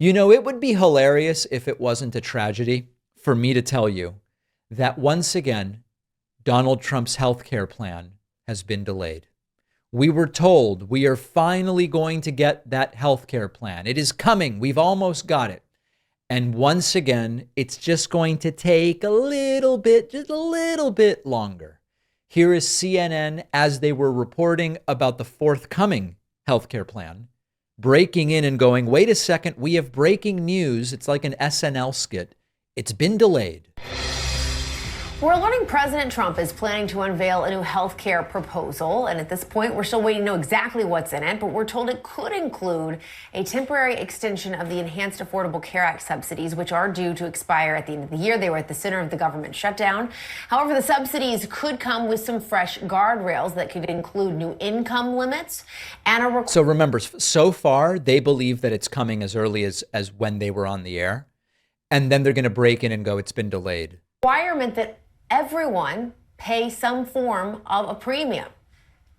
You know, it would be hilarious if it wasn't a tragedy for me to tell you that once again, Donald Trump's health care plan has been delayed. We were told we are finally going to get that health care plan. It is coming. We've almost got it. And once again, it's just going to take a little bit, just a little bit longer. Here is CNN as they were reporting about the forthcoming healthcare plan, breaking in and going, wait a second, we have breaking news. It's like an SNL skit. It's been delayed. We're learning President Trump is planning to unveil a new health care proposal. And at this point, we're still waiting to know exactly what's in it. But we're told it could include a temporary extension of the Enhanced Affordable Care Act subsidies, which are due to expire at the end of the year. They were at the center of the government shutdown. However, the subsidies could come with some fresh guardrails that could include new income limits and a... So remember, so far, they believe that it's coming as early as when they were on the air. And then they're going to break in and go, it's been delayed. Requirement that everyone pay some form of a premium.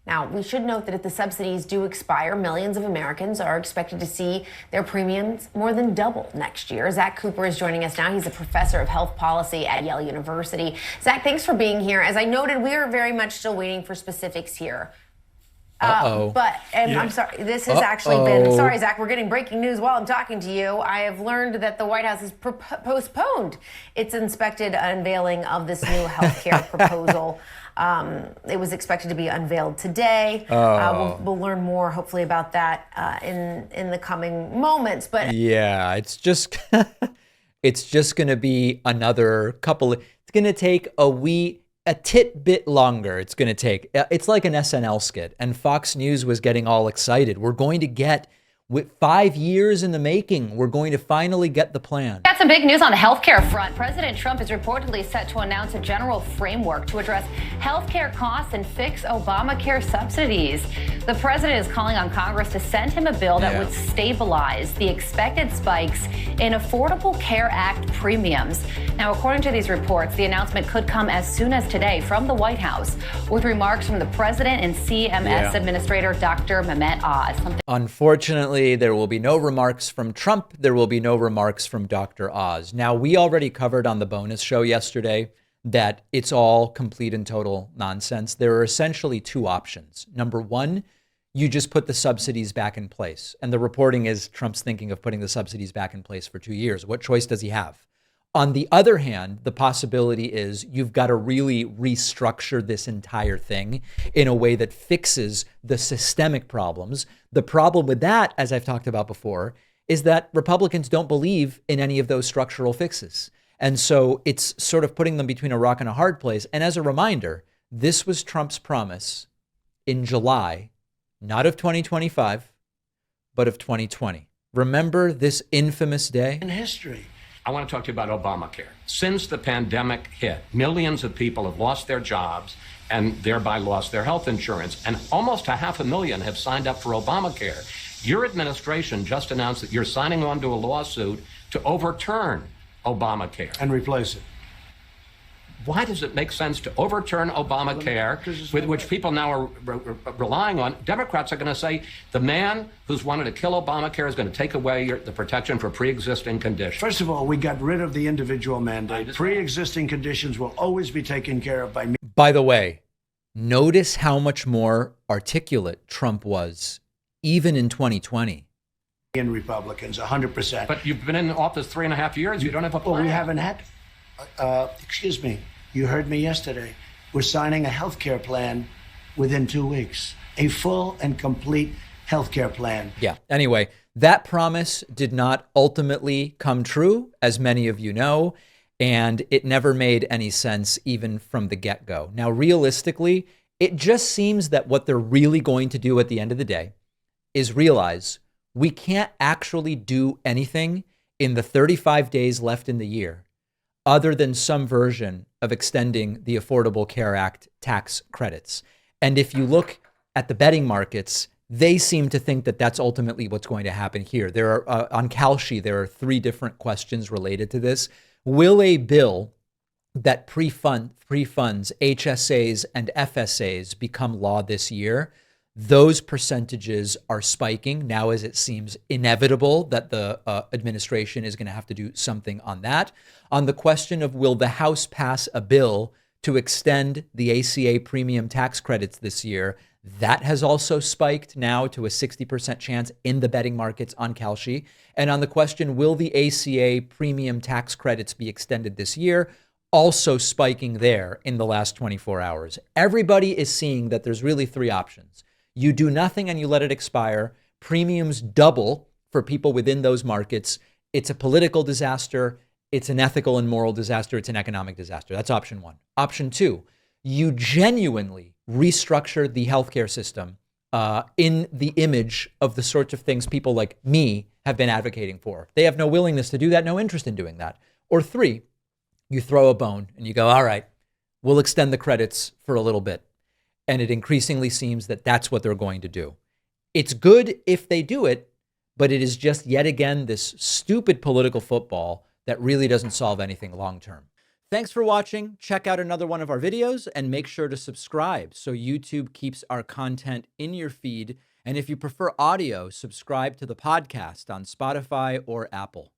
Now, we should note that if the subsidies do expire, millions of Americans are expected to see their premiums more than double next year. Zach Cooper is joining us now. He's a professor of health policy at Yale University. Zach, thanks for being here. As I noted, we are very much still waiting for specifics here. I'm sorry, this has actually been, sorry, Zach, we're getting breaking news while I'm talking to you. I have learned that the White House has postponed its expected unveiling of this new health care proposal. It was expected to be unveiled today. We'll learn more, hopefully, about that in the coming moments. But yeah, it's just going to be another couple. It's going to take a tidbit longer. It's going to take. It's like an SNL skit, and Fox News was getting all excited. We're going to get, with 5 years in the making, we're going to finally get the plan. Got some big news on the healthcare front. President Trump is reportedly set to announce a general framework to address healthcare costs and fix Obamacare subsidies. The president is calling on Congress to send him a bill that would stabilize the expected spikes in Affordable Care Act premiums. Now, according to these reports, the announcement could come as soon as today from the White House, with remarks from the president and CMS Administrator Dr. Mehmet Oz. Unfortunately, there will be no remarks from Trump. There will be no remarks from Dr. Oz. Now, we already covered on the bonus show yesterday that it's all complete and total nonsense. There are essentially two options. Number one, you just put the subsidies back in place. And the reporting is Trump's thinking of putting the subsidies back in place for 2 years. What choice does he have? On the other hand, the possibility is you've got to really restructure this entire thing in a way that fixes the systemic problems. The problem with that, as I've talked about before, is that Republicans don't believe in any of those structural fixes. And so it's sort of putting them between a rock and a hard place. And as a reminder, this was Trump's promise in July, not of 2025, but of 2020. Remember this infamous day? In history. I want to talk to you about Obamacare. Since the pandemic hit, millions of people have lost their jobs and thereby lost their health insurance. And almost 500,000 have signed up for Obamacare. Your administration just announced that you're signing on to a lawsuit to overturn Obamacare. And replace it. Why does it make sense to overturn Obamacare, with which people now are relying on? Democrats are going to say the man who's wanted to kill Obamacare is going to take away the protection for pre-existing conditions. First of all, we got rid of the individual mandate. Pre-existing conditions will always be taken care of by me. By the way, notice how much more articulate Trump was, even in 2020. And Republicans, 100%. But you've been in office 3.5 years. You don't have a plan. Well, we haven't had... excuse me, you heard me yesterday. We're signing a health care plan within 2 weeks. A full and complete health care plan. Yeah. Anyway, that promise did not ultimately come true, as many of you know, and it never made any sense even from the get-go. Now, realistically, it just seems that what they're really going to do at the end of the day is realize we can't actually do anything in the 35 days left in the year other than some version of extending the Affordable Care Act tax credits. And if you look at the betting markets, they seem to think that that's ultimately what's going to happen here. There are, on Kalshi, there are 3 different questions related to this. Will a bill that pre-funds HSAs and FSAs become law this year? those percentages are spiking now, as it seems inevitable that the administration is going to have to do something on that. On the question of will the House pass a bill to extend the ACA premium tax credits this year, that has also spiked now to a 60% chance in the betting markets on Kalshi. And on the question, will the ACA premium tax credits be extended this year, also spiking there in the last 24 hours. Everybody is seeing that there's really three options. You do nothing and you let it expire. Premiums double for people within those markets. It's a political disaster. It's an ethical and moral disaster. It's an economic disaster. That's option one. Option two, you genuinely restructure the healthcare system in the image of the sorts of things people like me have been advocating for. They have no willingness to do that, no interest in doing that. Or three, you throw a bone and you go, all right, we'll extend the credits for a little bit. And it increasingly seems that that's what they're going to do. It's good if they do it, but it is just yet again this stupid political football that really doesn't solve anything long term. Thanks for watching. Check out another one of our videos and make sure to subscribe so YouTube keeps our content in your feed. And if you prefer audio, subscribe to the podcast on Spotify or Apple.